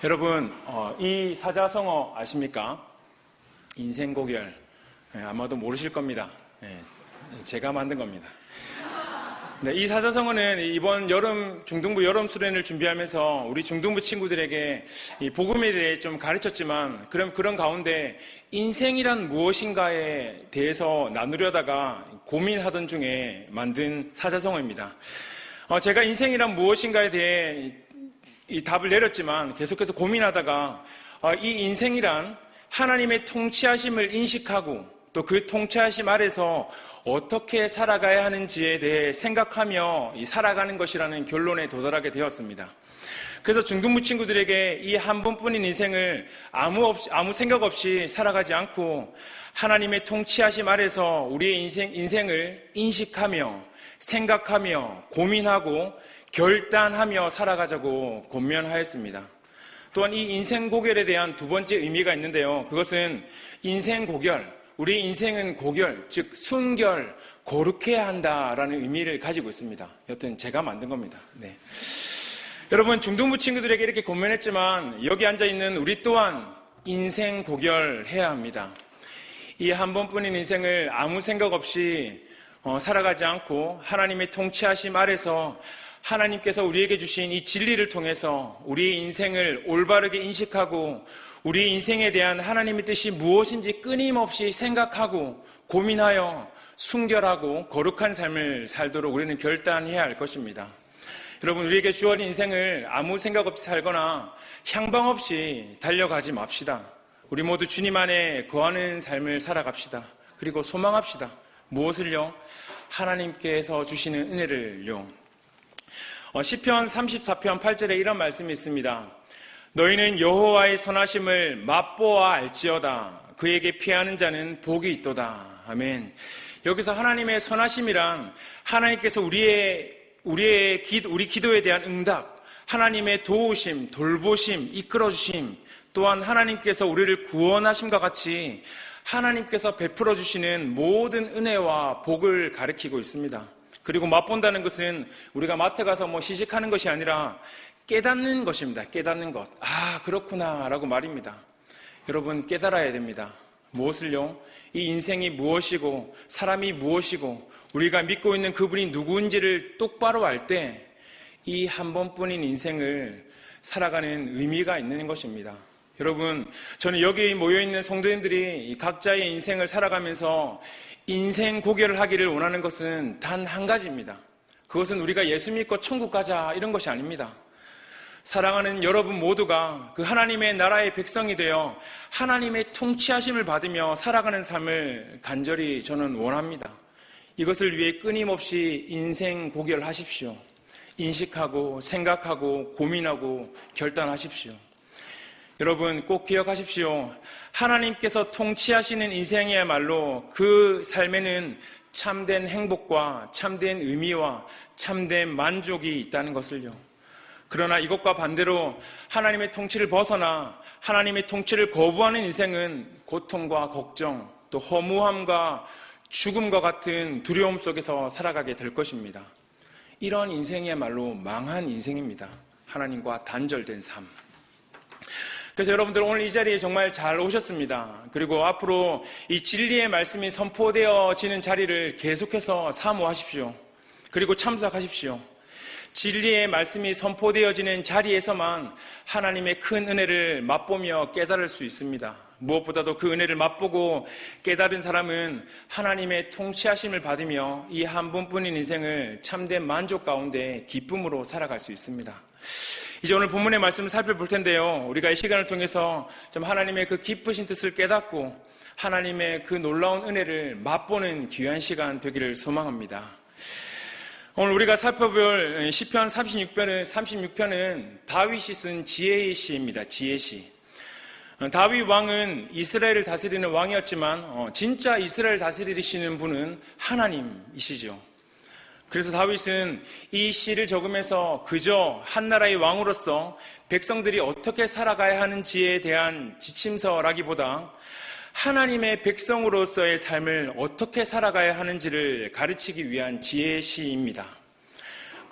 여러분, 이 사자성어 아십니까? 인생고결. 아마도 모르실 겁니다. 제가 만든 겁니다. 네, 이 사자성어는 이번 중등부 여름 수련을 준비하면서 우리 중등부 친구들에게 이 복음에 대해 좀 가르쳤지만, 그런 가운데 인생이란 무엇인가에 대해서 나누려다가 고민하던 중에 만든 사자성어입니다. 제가 인생이란 무엇인가에 대해 이 답을 내렸지만 계속해서 고민하다가 이 인생이란 하나님의 통치하심을 인식하고 또 그 통치하심 아래서 어떻게 살아가야 하는지에 대해 생각하며 살아가는 것이라는 결론에 도달하게 되었습니다. 그래서 중등부 친구들에게 이 한 번뿐인 인생을 아무 생각 없이 살아가지 않고 하나님의 통치하심 아래서 우리의 인생을 인식하며 생각하며 고민하고 결단하며 살아가자고 권면하였습니다. 또한 이 인생 고결에 대한 두 번째 의미가 있는데요. 그것은 인생 고결, 우리 인생은 고결, 즉 순결, 거룩해야 한다라는 의미를 가지고 있습니다. 여튼 제가 만든 겁니다. 네. 여러분, 중등부 친구들에게 이렇게 권면했지만 여기 앉아있는 우리 또한 인생 고결해야 합니다. 이 한 번뿐인 인생을 아무 생각 없이 살아가지 않고 하나님의 통치하심 아래서 하나님께서 우리에게 주신 이 진리를 통해서 우리의 인생을 올바르게 인식하고 우리 인생에 대한 하나님의 뜻이 무엇인지 끊임없이 생각하고 고민하여 순결하고 거룩한 삶을 살도록 우리는 결단해야 할 것입니다. 여러분, 우리에게 주어진 인생을 아무 생각 없이 살거나 향방 없이 달려가지 맙시다. 우리 모두 주님 안에 거하는 삶을 살아갑시다. 그리고 소망합시다. 무엇을요? 하나님께서 주시는 은혜를요. 시편 34편 8절에 이런 말씀이 있습니다. 너희는 여호와의 선하심을 맛보아 알지어다. 그에게 피하는 자는 복이 있도다. 아멘. 여기서 하나님의 선하심이란 하나님께서 우리 기도에 대한 응답, 하나님의 도우심, 돌보심, 이끌어주심, 또한 하나님께서 우리를 구원하심과 같이 하나님께서 베풀어 주시는 모든 은혜와 복을 가리키고 있습니다. 그리고 맛본다는 것은 우리가 마트 가서 시식하는 것이 아니라 깨닫는 것입니다. 깨닫는 것. 아, 그렇구나 라고 말입니다. 여러분, 깨달아야 됩니다. 무엇을요? 이 인생이 무엇이고 사람이 무엇이고 우리가 믿고 있는 그분이 누구인지를 똑바로 알 때 이 한 번뿐인 인생을 살아가는 의미가 있는 것입니다. 여러분, 저는 여기 모여있는 성도님들이 각자의 인생을 살아가면서 인생 고결을 하기를 원하는 것은 단 한 가지입니다. 그것은 우리가 예수 믿고 천국 가자 이런 것이 아닙니다. 사랑하는 여러분 모두가 그 하나님의 나라의 백성이 되어 하나님의 통치하심을 받으며 살아가는 삶을 간절히 저는 원합니다. 이것을 위해 끊임없이 인생 고결하십시오. 인식하고 생각하고 고민하고 결단하십시오. 여러분, 꼭 기억하십시오. 하나님께서 통치하시는 인생이야말로 그 삶에는 참된 행복과 참된 의미와 참된 만족이 있다는 것을요. 그러나 이것과 반대로 하나님의 통치를 벗어나 하나님의 통치를 거부하는 인생은 고통과 걱정, 또 허무함과 죽음과 같은 두려움 속에서 살아가게 될 것입니다. 이런 인생이야말로 망한 인생입니다. 하나님과 단절된 삶. 그래서 여러분들 오늘 이 자리에 정말 잘 오셨습니다. 그리고 앞으로 이 진리의 말씀이 선포되어지는 자리를 계속해서 사모하십시오. 그리고 참석하십시오. 진리의 말씀이 선포되어지는 자리에서만 하나님의 큰 은혜를 맛보며 깨달을 수 있습니다. 무엇보다도 그 은혜를 맛보고 깨달은 사람은 하나님의 통치하심을 받으며 이 한 번뿐인 인생을 참된 만족 가운데 기쁨으로 살아갈 수 있습니다. 이제 오늘 본문의 말씀을 살펴볼 텐데요. 우리가 이 시간을 통해서 좀 하나님의 그 기쁘신 뜻을 깨닫고 하나님의 그 놀라운 은혜를 맛보는 귀한 시간 되기를 소망합니다. 오늘 우리가 살펴볼 시편 36편은 다윗이 쓴 지혜의 시입니다. 지혜 시. 다윗 왕은 이스라엘을 다스리는 왕이었지만 진짜 이스라엘 다스리시는 분은 하나님이시죠. 그래서 다윗은 이 시를 적으면서 그저 한 나라의 왕으로서 백성들이 어떻게 살아가야 하는지에 대한 지침서라기보다 하나님의 백성으로서의 삶을 어떻게 살아가야 하는지를 가르치기 위한 지혜의 시입니다.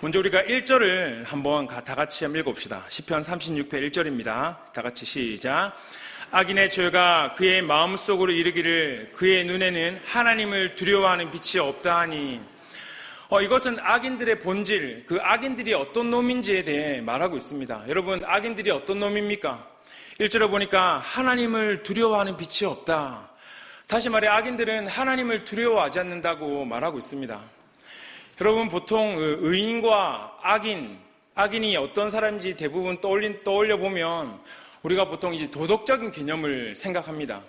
먼저 우리가 1절을 한번 다 같이 한번 읽어봅시다. 시편 36편 1절입니다. 다 같이 시작. 악인의 죄가 그의 마음속으로 이르기를 그의 눈에는 하나님을 두려워하는 빛이 없다 하니, 이것은 악인들의 본질, 그 악인들이 어떤 놈인지에 대해 말하고 있습니다. 여러분, 악인들이 어떤 놈입니까? 1절에 보니까 하나님을 두려워하는 빛이 없다. 다시 말해 악인들은 하나님을 두려워하지 않는다고 말하고 있습니다. 여러분, 보통 의인과 악인이 어떤 사람인지 대부분 떠올려 보면 우리가 보통 이제 도덕적인 개념을 생각합니다.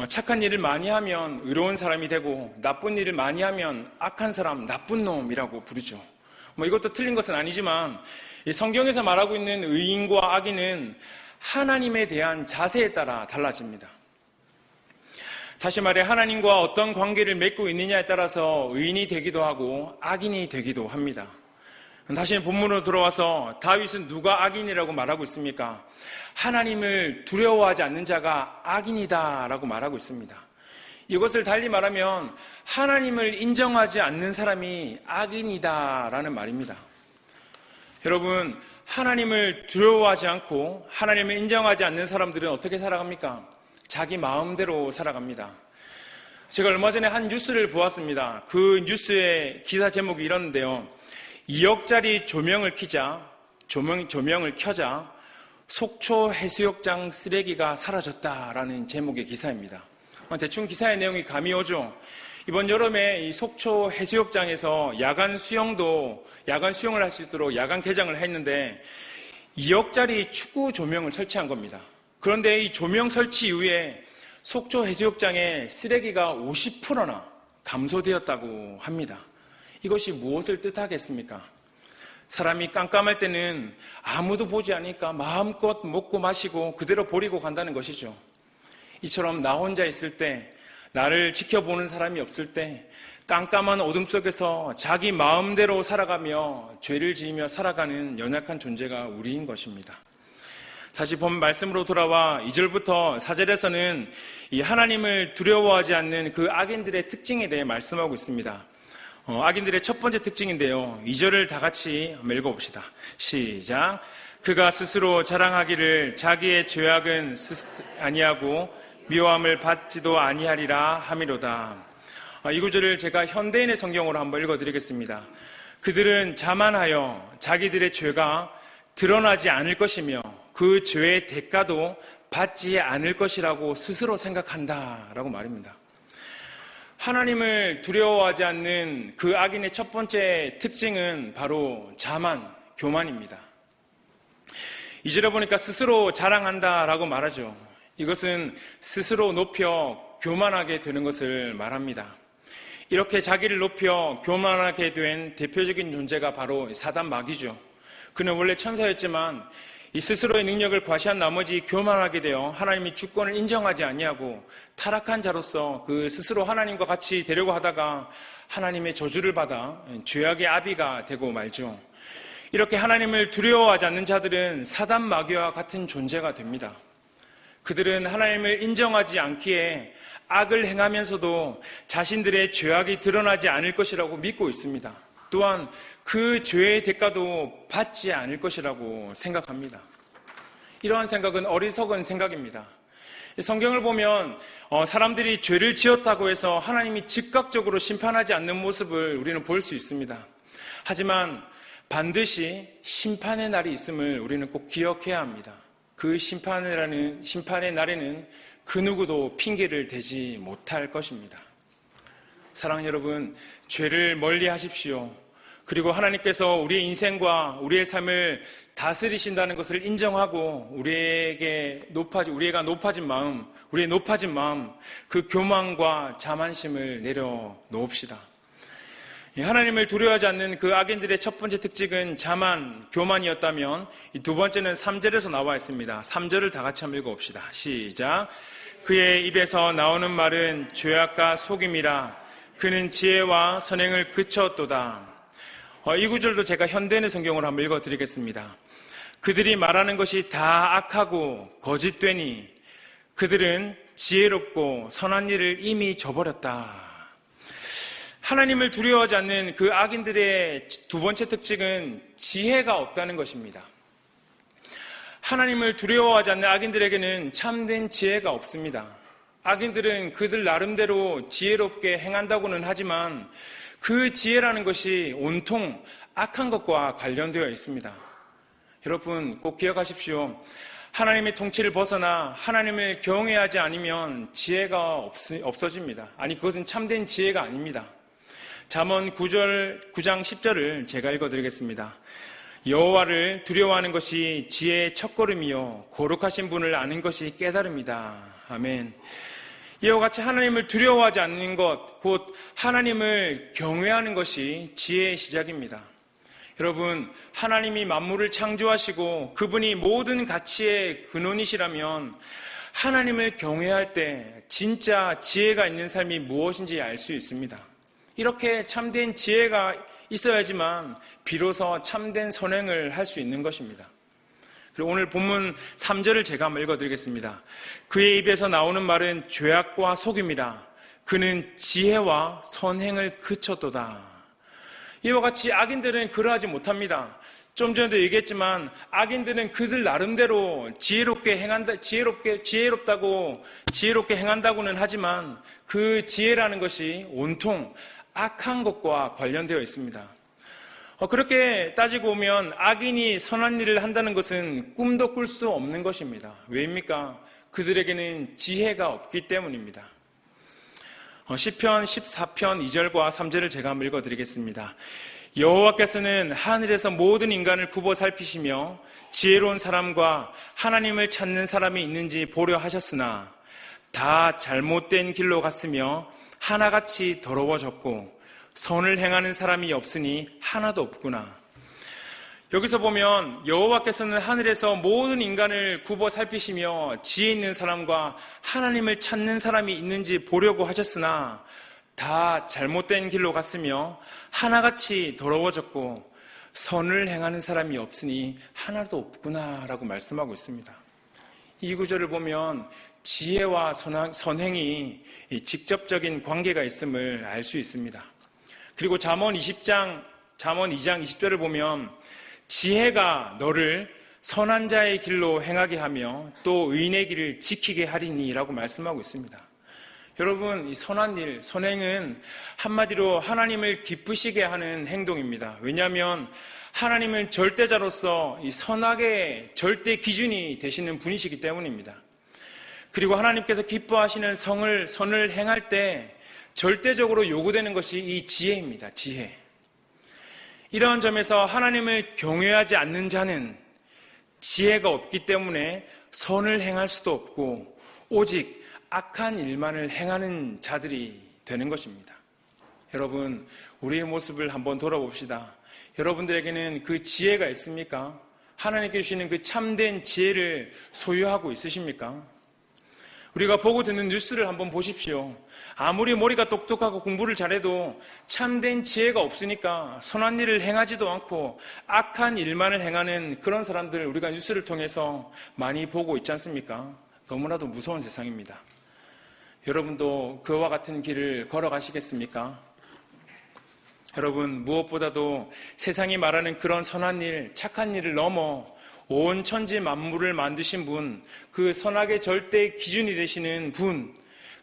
착한 일을 많이 하면 의로운 사람이 되고 나쁜 일을 많이 하면 악한 사람, 나쁜 놈이라고 부르죠. 이것도 틀린 것은 아니지만 이 성경에서 말하고 있는 의인과 악인은 하나님에 대한 자세에 따라 달라집니다. 다시 말해 하나님과 어떤 관계를 맺고 있느냐에 따라서 의인이 되기도 하고 악인이 되기도 합니다. 다시 본문으로 들어와서 다윗은 누가 악인이라고 말하고 있습니까? 하나님을 두려워하지 않는 자가 악인이다 라고 말하고 있습니다. 이것을 달리 말하면 하나님을 인정하지 않는 사람이 악인이다 라는 말입니다. 여러분, 하나님을 두려워하지 않고 하나님을 인정하지 않는 사람들은 어떻게 살아갑니까? 자기 마음대로 살아갑니다. 제가 얼마 전에 한 뉴스를 보았습니다. 그 뉴스의 기사 제목이 이런데요. 2억짜리 조명을 켜자 속초 해수욕장 쓰레기가 사라졌다라는 제목의 기사입니다. 대충 기사의 내용이 감이 오죠. 이번 여름에 이 속초 해수욕장에서 야간 수영을 할 수 있도록 야간 개장을 했는데 2억짜리 축구 조명을 설치한 겁니다. 그런데 이 조명 설치 이후에 속초 해수욕장에 쓰레기가 50%나 감소되었다고 합니다. 이것이 무엇을 뜻하겠습니까? 사람이 깜깜할 때는 아무도 보지 않으니까 마음껏 먹고 마시고 그대로 버리고 간다는 것이죠. 이처럼 나 혼자 있을 때, 나를 지켜보는 사람이 없을 때 깜깜한 어둠 속에서 자기 마음대로 살아가며 죄를 지으며 살아가는 연약한 존재가 우리인 것입니다. 다시 본 말씀으로 돌아와 2절부터 4절에서는 이 하나님을 두려워하지 않는 그 악인들의 특징에 대해 말씀하고 있습니다. 악인들의 첫 번째 특징인데요. 2절을 다 같이 한번 읽어봅시다. 시작. 그가 스스로 자랑하기를 자기의 죄악은 아니하고 미워함을 받지도 아니하리라 함이로다. 이 구절을 제가 현대인의 성경으로 한번 읽어드리겠습니다. 그들은 자만하여 자기들의 죄가 드러나지 않을 것이며 그 죄의 대가도 받지 않을 것이라고 스스로 생각한다라고 말입니다. 하나님을 두려워하지 않는 그 악인의 첫 번째 특징은 바로 교만입니다. 2절에 보니까 스스로 자랑한다라고 말하죠. 이것은 스스로 높여 교만하게 되는 것을 말합니다. 이렇게 자기를 높여 교만하게 된 대표적인 존재가 바로 사단 마귀죠. 그는 원래 천사였지만 이 스스로의 능력을 과시한 나머지 교만하게 되어 하나님이 주권을 인정하지 아니하고 타락한 자로서 그 스스로 하나님과 같이 되려고 하다가 하나님의 저주를 받아 죄악의 아비가 되고 말죠. 이렇게 하나님을 두려워하지 않는 자들은 사단 마귀와 같은 존재가 됩니다. 그들은 하나님을 인정하지 않기에 악을 행하면서도 자신들의 죄악이 드러나지 않을 것이라고 믿고 있습니다. 또한 그 죄의 대가도 받지 않을 것이라고 생각합니다. 이러한 생각은 어리석은 생각입니다. 성경을 보면 사람들이 죄를 지었다고 해서 하나님이 즉각적으로 심판하지 않는 모습을 우리는 볼 수 있습니다. 하지만 반드시 심판의 날이 있음을 우리는 꼭 기억해야 합니다. 그 심판의 날에는 그 누구도 핑계를 대지 못할 것입니다. 사랑하는 여러분, 죄를 멀리 하십시오. 그리고 하나님께서 우리의 인생과 우리의 삶을 다스리신다는 것을 인정하고 우리의 높아진 마음, 그 교만과 자만심을 내려놓읍시다. 하나님을 두려워하지 않는 그 악인들의 첫 번째 특징은 교만이었다면 이 두 번째는 3절에서 나와 있습니다. 3절을 다 같이 한번 읽어봅시다. 시작. 그의 입에서 나오는 말은 죄악과 속임이라. 그는 지혜와 선행을 그쳤도다. 이 구절도 제가 현대인의 성경으로 한번 읽어드리겠습니다. 그들이 말하는 것이 다 악하고 거짓되니 그들은 지혜롭고 선한 일을 이미 저버렸다. 하나님을 두려워하지 않는 그 악인들의 두 번째 특징은 지혜가 없다는 것입니다. 하나님을 두려워하지 않는 악인들에게는 참된 지혜가 없습니다. 악인들은 그들 나름대로 지혜롭게 행한다고는 하지만 그 지혜라는 것이 온통 악한 것과 관련되어 있습니다. 여러분 꼭 기억하십시오. 하나님의 통치를 벗어나 하나님을 경외하지 않으면 지혜가 없어집니다. 아니 그것은 참된 지혜가 아닙니다. 잠언 9장 10절을 제가 읽어드리겠습니다. 여호와를 두려워하는 것이 지혜의 첫걸음이요 거룩하신 분을 아는 것이 깨달음이다. 아멘. 이와 같이 하나님을 두려워하지 않는 것, 곧 하나님을 경외하는 것이 지혜의 시작입니다. 여러분, 하나님이 만물을 창조하시고 그분이 모든 가치의 근원이시라면 하나님을 경외할 때 진짜 지혜가 있는 삶이 무엇인지 알 수 있습니다. 이렇게 참된 지혜가 있어야지만 비로소 참된 선행을 할 수 있는 것입니다. 그리고 오늘 본문 3절을 제가 한번 읽어드리겠습니다. 그의 입에서 나오는 말은 죄악과 속임이라. 그는 지혜와 선행을 그쳤도다. 이와 같이 악인들은 그러하지 못합니다. 좀 전에도 얘기했지만 악인들은 그들 나름대로 지혜롭게 행한다고는 하지만 그 지혜라는 것이 온통 악한 것과 관련되어 있습니다. 그렇게 따지고 보면 악인이 선한 일을 한다는 것은 꿈도 꿀 수 없는 것입니다. 왜입니까? 그들에게는 지혜가 없기 때문입니다. 시편 14편 2절과 3절을 제가 한번 읽어드리겠습니다. 여호와께서는 하늘에서 모든 인간을 굽어 살피시며 지혜로운 사람과 하나님을 찾는 사람이 있는지 보려 하셨으나 다 잘못된 길로 갔으며 하나같이 더러워졌고 선을 행하는 사람이 없으니 하나도 없구나. 여기서 보면 여호와께서는 하늘에서 모든 인간을 굽어 살피시며 지혜 있는 사람과 하나님을 찾는 사람이 있는지 보려고 하셨으나 다 잘못된 길로 갔으며 하나같이 더러워졌고 선을 행하는 사람이 없으니 하나도 없구나 라고 말씀하고 있습니다. 이 구절을 보면 지혜와 선행이 직접적인 관계가 있음을 알 수 있습니다. 그리고 잠언 2장 20절을 보면 지혜가 너를 선한 자의 길로 행하게 하며 또 의인의 길을 지키게 하리니 라고 말씀하고 있습니다. 여러분, 이 선한 일, 선행은 한마디로 하나님을 기쁘시게 하는 행동입니다. 왜냐하면 하나님은 절대자로서 이 선악의 절대 기준이 되시는 분이시기 때문입니다. 그리고 하나님께서 기뻐하시는 선을 행할 때 절대적으로 요구되는 것이 이 지혜입니다. 지혜. 이러한 점에서 하나님을 경외하지 않는 자는 지혜가 없기 때문에 선을 행할 수도 없고 오직 악한 일만을 행하는 자들이 되는 것입니다. 여러분, 우리의 모습을 한번 돌아봅시다. 여러분들에게는 그 지혜가 있습니까? 하나님께 주시는 그 참된 지혜를 소유하고 있으십니까? 우리가 보고 듣는 뉴스를 한번 보십시오. 아무리 머리가 똑똑하고 공부를 잘해도 참된 지혜가 없으니까 선한 일을 행하지도 않고 악한 일만을 행하는 그런 사람들 우리가 뉴스를 통해서 많이 보고 있지 않습니까? 너무나도 무서운 세상입니다. 여러분도 그와 같은 길을 걸어가시겠습니까? 여러분, 무엇보다도 세상이 말하는 그런 선한 일, 착한 일을 넘어 온 천지 만물을 만드신 분, 그 선악의 절대 기준이 되시는 분,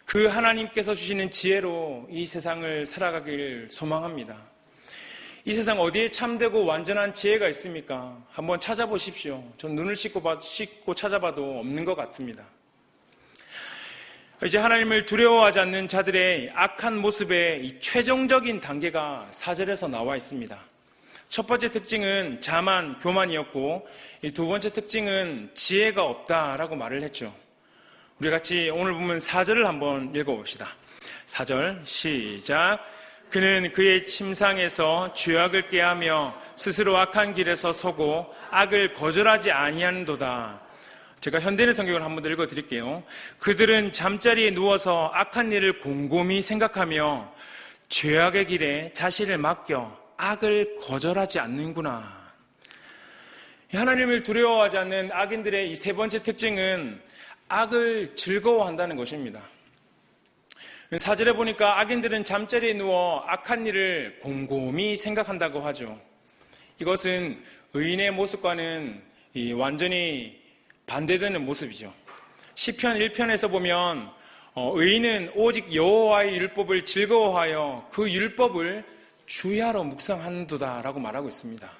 그 하나님께서 주시는 지혜로 이 세상을 살아가길 소망합니다. 이 세상 어디에 참되고 완전한 지혜가 있습니까? 한번 찾아보십시오. 전 눈을 씻고 찾아봐도 없는 것 같습니다. 이제 하나님을 두려워하지 않는 자들의 악한 모습의 이 최종적인 단계가 4절에서 나와 있습니다. 첫 번째 특징은 자만, 교만이었고 이 두 번째 특징은 지혜가 없다라고 말을 했죠. 우리 같이 오늘 보면 4절을 한번 읽어봅시다. 4절 시작. 그는 그의 침상에서 죄악을 꾀하며 스스로 악한 길에서 서고 악을 거절하지 아니하는도다. 제가 현대인의 성경을 한번 더 읽어드릴게요. 그들은 잠자리에 누워서 악한 일을 곰곰이 생각하며 죄악의 길에 자신을 맡겨 악을 거절하지 않는구나. 하나님을 두려워하지 않는 악인들의 이 세 번째 특징은 악을 즐거워한다는 것입니다. 4절에 보니까 악인들은 잠자리에 누워 악한 일을 곰곰이 생각한다고 하죠. 이것은 의인의 모습과는 완전히 반대되는 모습이죠. 시편 1편에서 보면 의인은 오직 여호와의 율법을 즐거워하여 그 율법을 주야로 묵상한도다 라고 말하고 있습니다.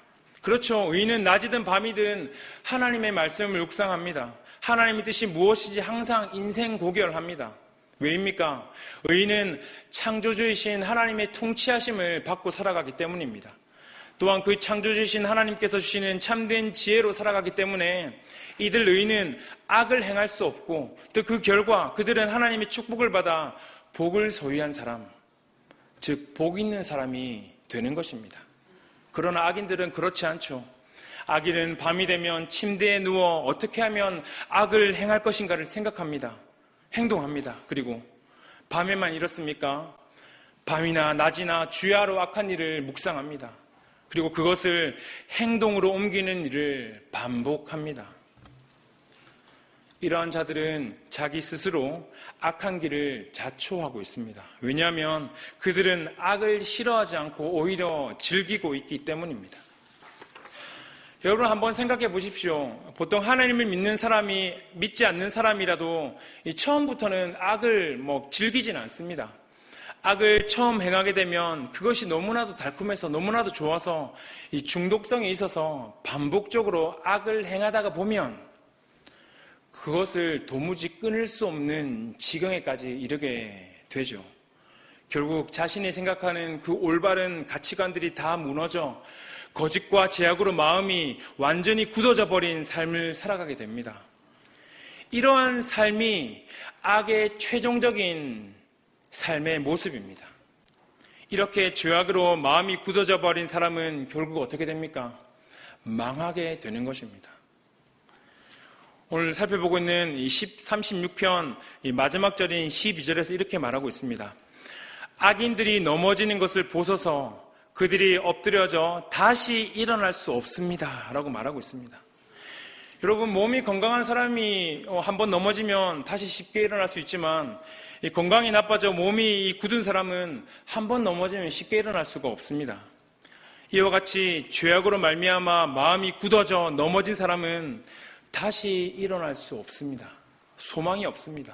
그렇죠. 의인은 낮이든 밤이든 하나님의 말씀을 묵상합니다. 하나님의 뜻이 무엇인지 항상 인생 고결합니다. 왜입니까? 의인은 창조주이신 하나님의 통치하심을 받고 살아가기 때문입니다. 또한 그 창조주이신 하나님께서 주시는 참된 지혜로 살아가기 때문에 이들 의인은 악을 행할 수 없고 또 그 결과 그들은 하나님의 축복을 받아 복을 소유한 사람, 즉 복 있는 사람이 되는 것입니다. 그러나 악인들은 그렇지 않죠. 악인은 밤이 되면 침대에 누워 어떻게 하면 악을 행할 것인가를 생각합니다. 행동합니다. 그리고 밤에만 이렇습니까? 밤이나 낮이나 주야로 악한 일을 묵상합니다. 그리고 그것을 행동으로 옮기는 일을 반복합니다. 이러한 자들은 자기 스스로 악한 길을 자초하고 있습니다. 왜냐하면 그들은 악을 싫어하지 않고 오히려 즐기고 있기 때문입니다. 여러분 한번 생각해 보십시오. 보통 하나님을 믿는 사람이 믿지 않는 사람이라도 처음부터는 악을 즐기진 않습니다. 악을 처음 행하게 되면 그것이 너무나도 달콤해서 너무나도 좋아서 이 중독성이 있어서 반복적으로 악을 행하다가 보면 그것을 도무지 끊을 수 없는 지경에까지 이르게 되죠. 결국 자신이 생각하는 그 올바른 가치관들이 다 무너져 거짓과 제약으로 마음이 완전히 굳어져 버린 삶을 살아가게 됩니다. 이러한 삶이 악의 최종적인 삶의 모습입니다. 이렇게 죄악으로 마음이 굳어져 버린 사람은 결국 어떻게 됩니까? 망하게 되는 것입니다. 오늘 살펴보고 있는 이 36편 이 마지막 절인 12절에서 이렇게 말하고 있습니다. 악인들이 넘어지는 것을 보소서 그들이 엎드려져 다시 일어날 수 없습니다 라고 말하고 있습니다. 여러분 몸이 건강한 사람이 한번 넘어지면 다시 쉽게 일어날 수 있지만 이 건강이 나빠져 몸이 굳은 사람은 한번 넘어지면 쉽게 일어날 수가 없습니다. 이와 같이 죄악으로 말미암아 마음이 굳어져 넘어진 사람은 다시 일어날 수 없습니다. 소망이 없습니다.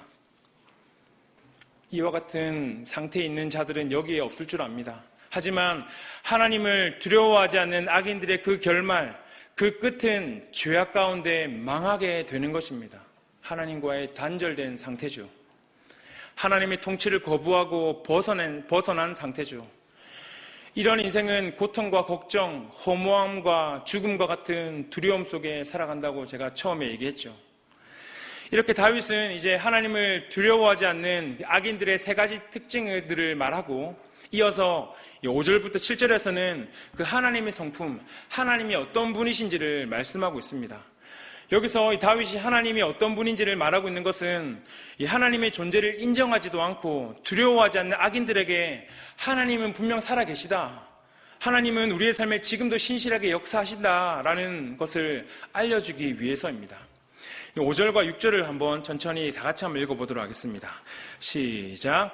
이와 같은 상태에 있는 자들은 여기에 없을 줄 압니다. 하지만 하나님을 두려워하지 않는 악인들의 그 결말, 그 끝은 죄악 가운데 망하게 되는 것입니다. 하나님과의 단절된 상태죠. 하나님의 통치를 거부하고 벗어난 상태죠. 이런 인생은 고통과 걱정, 허무함과 죽음과 같은 두려움 속에 살아간다고 제가 처음에 얘기했죠. 이렇게 다윗은 이제 하나님을 두려워하지 않는 악인들의 세 가지 특징들을 말하고 이어서 5절부터 7절에서는 그 하나님의 성품, 하나님이 어떤 분이신지를 말씀하고 있습니다. 여기서 이 다윗이 하나님이 어떤 분인지를 말하고 있는 것은 이 하나님의 존재를 인정하지도 않고 두려워하지 않는 악인들에게 하나님은 분명 살아계시다. 하나님은 우리의 삶에 지금도 신실하게 역사하신다라는 것을 알려주기 위해서입니다. 5절과 6절을 한번 천천히 다 같이 한번 읽어보도록 하겠습니다. 시작.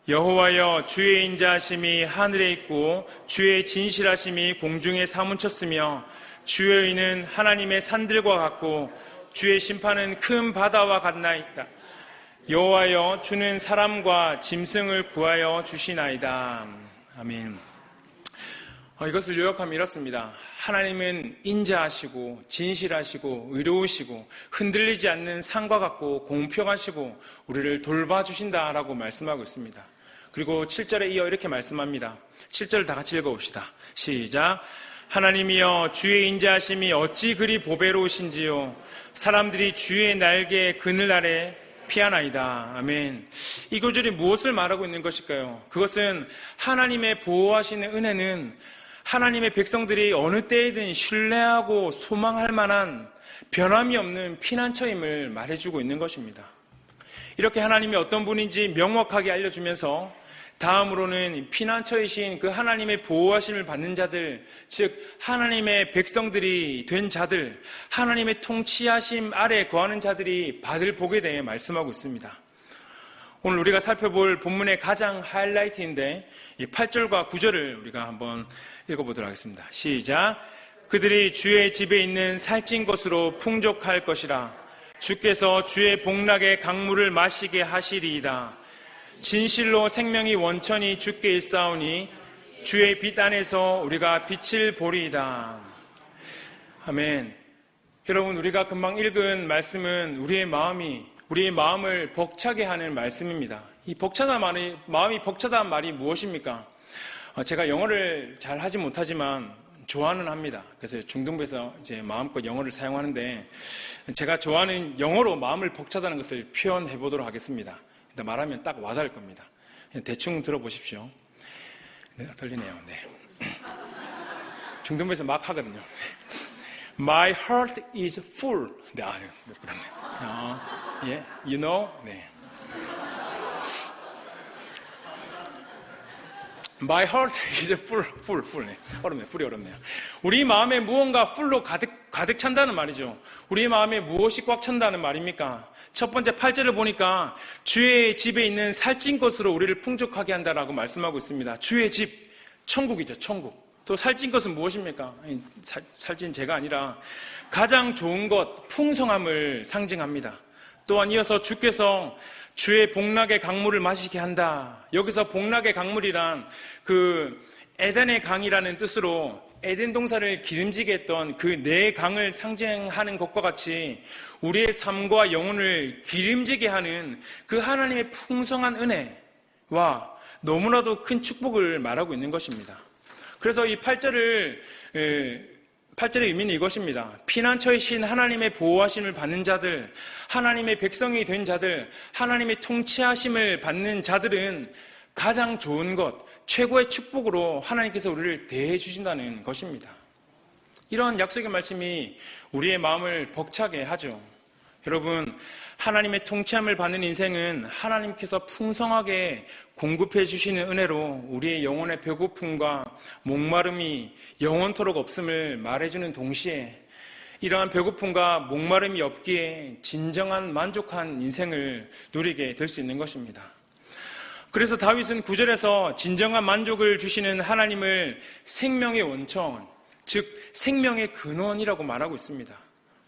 여호와여 주의 인자하심이 하늘에 있고 주의 진실하심이 공중에 사무쳤으며 주의 의는 하나님의 산들과 같고 주의 심판은 큰 바다와 같나이다. 여호와여 주는 사람과 짐승을 구하여 주시나이다. 아멘. 이것을 요약하면 이렇습니다. 하나님은 인자하시고 진실하시고 의로우시고 흔들리지 않는 산과 같고 공평하시고 우리를 돌봐주신다라고 말씀하고 있습니다. 그리고 7절에 이어 이렇게 말씀합니다. 7절 다 같이 읽어봅시다. 시작. 하나님이여 주의 인자하심이 어찌 그리 보배로우신지요. 사람들이 주의 날개 그늘 아래 피하나이다. 아멘. 이 구절이 무엇을 말하고 있는 것일까요? 그것은 하나님의 보호하시는 은혜는 하나님의 백성들이 어느 때이든 신뢰하고 소망할 만한 변함이 없는 피난처임을 말해주고 있는 것입니다. 이렇게 하나님이 어떤 분인지 명확하게 알려주면서 다음으로는 피난처이신 그 하나님의 보호하심을 받는 자들, 즉 하나님의 백성들이 된 자들, 하나님의 통치하심 아래 거하는 자들이 받을 복에 대해 말씀하고 있습니다. 오늘 우리가 살펴볼 본문의 가장 하이라이트인데 이 8절과 9절을 우리가 한번 읽어보도록 하겠습니다. 시작. 그들이 주의 집에 있는 살찐 것으로 풍족할 것이라. 주께서 주의 복락의 강물을 마시게 하시리이다. 진실로 생명이 원천이 주께 있사오니 주의 빛 안에서 우리가 빛을 보리이다. 아멘. 여러분, 우리가 금방 읽은 말씀은 우리의 마음을 벅차게 하는 말씀입니다. 이 마음이 벅차다는 말이 무엇입니까? 제가 영어를 잘 하지 못하지만 좋아는 합니다. 그래서 중등부에서 이제 마음껏 영어를 사용하는데 제가 좋아하는 영어로 마음을 벅차다는 것을 표현해 보도록 하겠습니다. 일단 말하면 딱 와닿을 겁니다. 대충 들어보십시오. 네, 떨리네요. 네. 중등부에서 막 하거든요. My heart is full. 네, 그렇네. 예, you know? 네. My heart is full. 네. 어렵네요. 풀이 어렵네요. 우리 마음에 무언가 full로 가득 찬다는 말이죠. 우리 마음에 무엇이 꽉 찬다는 말입니까? 첫 번째 8절을 보니까 주의 집에 있는 살찐 것으로 우리를 풍족하게 한다라고 말씀하고 있습니다. 주의 집, 천국이죠. 천국. 또 살찐 것은 무엇입니까? 살찐 제가 아니라 가장 좋은 것, 풍성함을 상징합니다. 또한 이어서 주께서 주의 복락의 강물을 마시게 한다. 여기서 복락의 강물이란 그 에덴의 강이라는 뜻으로 에덴 동산을 기름지게 했던 그 네 강을 상징하는 것과 같이 우리의 삶과 영혼을 기름지게 하는 그 하나님의 풍성한 은혜와 너무나도 큰 축복을 말하고 있는 것입니다. 그래서 이 8절의 의미는 이것입니다. 피난처의 신 하나님의 보호하심을 받는 자들, 하나님의 백성이 된 자들, 하나님의 통치하심을 받는 자들은 가장 좋은 것, 최고의 축복으로 하나님께서 우리를 대해 주신다는 것입니다. 이런 약속의 말씀이 우리의 마음을 벅차게 하죠. 여러분, 하나님의 통치함을 받는 인생은 하나님께서 풍성하게 공급해 주시는 은혜로 우리의 영혼의 배고픔과 목마름이 영원토록 없음을 말해주는 동시에 이러한 배고픔과 목마름이 없기에 진정한 만족한 인생을 누리게 될 수 있는 것입니다. 그래서 다윗은 9절에서 진정한 만족을 주시는 하나님을 생명의 원천, 즉 생명의 근원이라고 말하고 있습니다.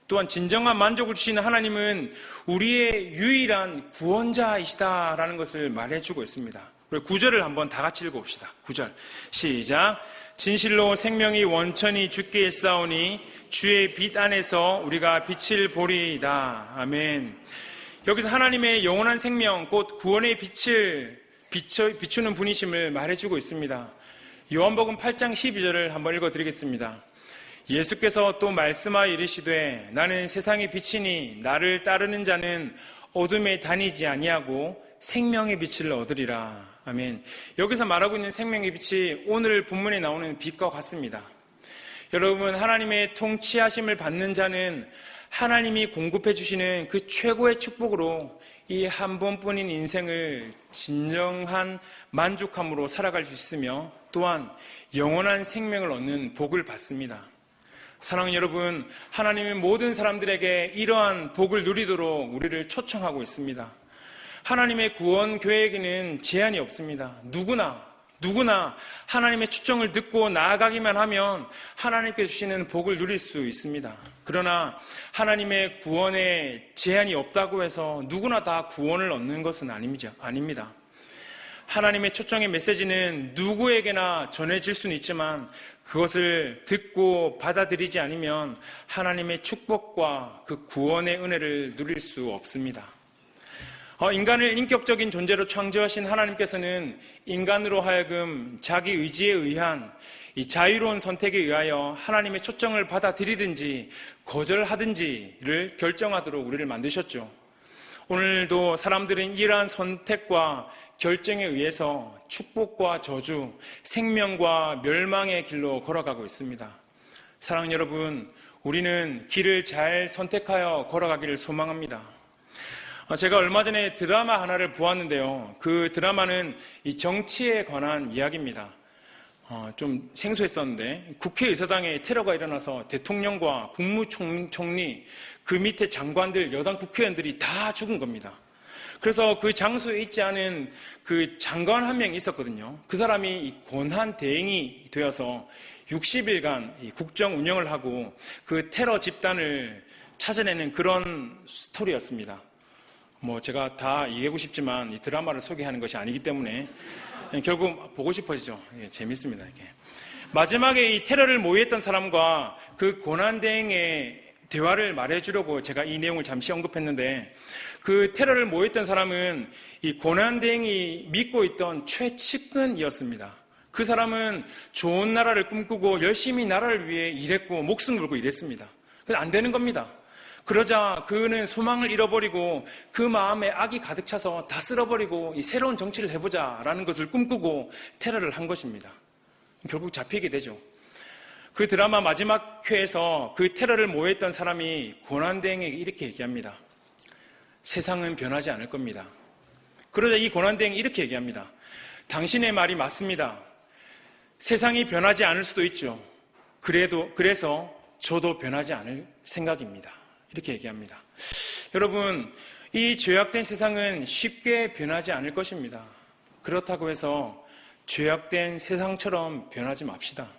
또한 진정한 만족을 주시는 하나님은 우리의 유일한 구원자이시다라는 것을 말해주고 있습니다. 그리고 9절을 한번 다 같이 읽어봅시다. 9절 시작. 진실로 생명이 원천이 주께 있사오니 주의 빛 안에서 우리가 빛을 보리이다. 아멘. 여기서 하나님의 영원한 생명 곧 구원의 빛을 비추는 분이심을 말해주고 있습니다. 요한복음 8장 12절을 한번 읽어드리겠습니다. 예수께서 또 말씀하여 이르시되 나는 세상의 빛이니 나를 따르는 자는 어둠에 다니지 아니하고 생명의 빛을 얻으리라. 아멘. 여기서 말하고 있는 생명의 빛이 오늘 본문에 나오는 빛과 같습니다. 여러분, 하나님의 통치하심을 받는 자는 하나님이 공급해 주시는 그 최고의 축복으로 이 한 번뿐인 인생을 진정한 만족함으로 살아갈 수 있으며 또한 영원한 생명을 얻는 복을 받습니다. 사랑하는 여러분, 하나님은 모든 사람들에게 이러한 복을 누리도록 우리를 초청하고 있습니다. 하나님의 구원 계획에는 제한이 없습니다. 누구나 하나님의 초청을 듣고 나아가기만 하면 하나님께 주시는 복을 누릴 수 있습니다. 그러나 하나님의 구원에 제한이 없다고 해서 누구나 다 구원을 얻는 것은 아닙니다. 하나님의 초청의 메시지는 누구에게나 전해질 수는 있지만 그것을 듣고 받아들이지 않으면 하나님의 축복과 그 구원의 은혜를 누릴 수 없습니다. 인간을 인격적인 존재로 창조하신 하나님께서는 인간으로 하여금 자기 의지에 의한 이 자유로운 선택에 의하여 하나님의 초청을 받아들이든지 거절하든지를 결정하도록 우리를 만드셨죠. 오늘도 사람들은 이러한 선택과 결정에 의해서 축복과 저주, 생명과 멸망의 길로 걸어가고 있습니다. 사랑하는 여러분, 우리는 길을 잘 선택하여 걸어가기를 소망합니다. 제가 얼마 전에 드라마 하나를 보았는데요. 그 드라마는 이 정치에 관한 이야기입니다. 좀 생소했었는데 국회의사당에 테러가 일어나서 대통령과 국무총리, 그 밑에 장관들, 여당 국회의원들이 다 죽은 겁니다. 그래서 그 장소에 있지 않은 그 장관 한 명이 있었거든요. 그 사람이 이 고난 대행이 되어서 60일간 이 국정 운영을 하고 그 테러 집단을 찾아내는 그런 스토리였습니다. 제가 다 얘기하고 싶지만 이 드라마를 소개하는 것이 아니기 때문에 결국 보고 싶어지죠. 재밌습니다, 이게. 마지막에 이 테러를 모의했던 사람과 그 고난대행의 대화를 말해주려고 제가 이 내용을 잠시 언급했는데, 그 테러를 모의했던 사람은 이 고난대행이 믿고 있던 최측근이었습니다. 그 사람은 좋은 나라를 꿈꾸고 열심히 나라를 위해 일했고 목숨 걸고 일했습니다. 근데 안 되는 겁니다. 그러자 그는 소망을 잃어버리고 그 마음에 악이 가득 차서 다 쓸어버리고 이 새로운 정치를 해보자라는 것을 꿈꾸고 테러를 한 것입니다. 결국 잡히게 되죠. 그 드라마 마지막 회에서 그 테러를 모의했던 사람이 고난대행에게 이렇게 얘기합니다. 세상은 변하지 않을 겁니다. 그러자 이 고난대행이 이렇게 얘기합니다. 당신의 말이 맞습니다. 세상이 변하지 않을 수도 있죠. 그래서 저도 변하지 않을 생각입니다. 이렇게 얘기합니다. 여러분, 이 죄악된 세상은 쉽게 변하지 않을 것입니다. 그렇다고 해서 죄악된 세상처럼 변하지 맙시다.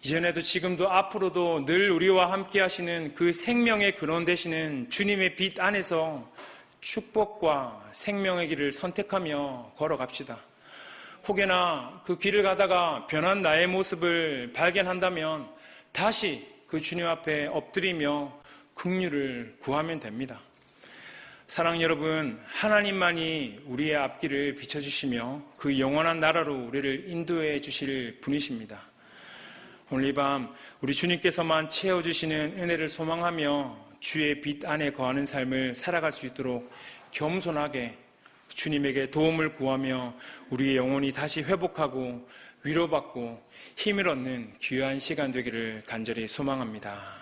이전에도 지금도 앞으로도 늘 우리와 함께 하시는 그 생명의 근원 되시는 주님의 빛 안에서 축복과 생명의 길을 선택하며 걸어갑시다. 혹여나 그 길을 가다가 변한 나의 모습을 발견한다면 다시 그 주님 앞에 엎드리며 긍휼을 구하면 됩니다. 사랑 여러분, 하나님만이 우리의 앞길을 비춰주시며 그 영원한 나라로 우리를 인도해 주실 분이십니다. 오늘 이 밤 우리 주님께서만 채워주시는 은혜를 소망하며 주의 빛 안에 거하는 삶을 살아갈 수 있도록 겸손하게 주님에게 도움을 구하며 우리의 영혼이 다시 회복하고 위로받고 힘을 얻는 귀한 시간 되기를 간절히 소망합니다.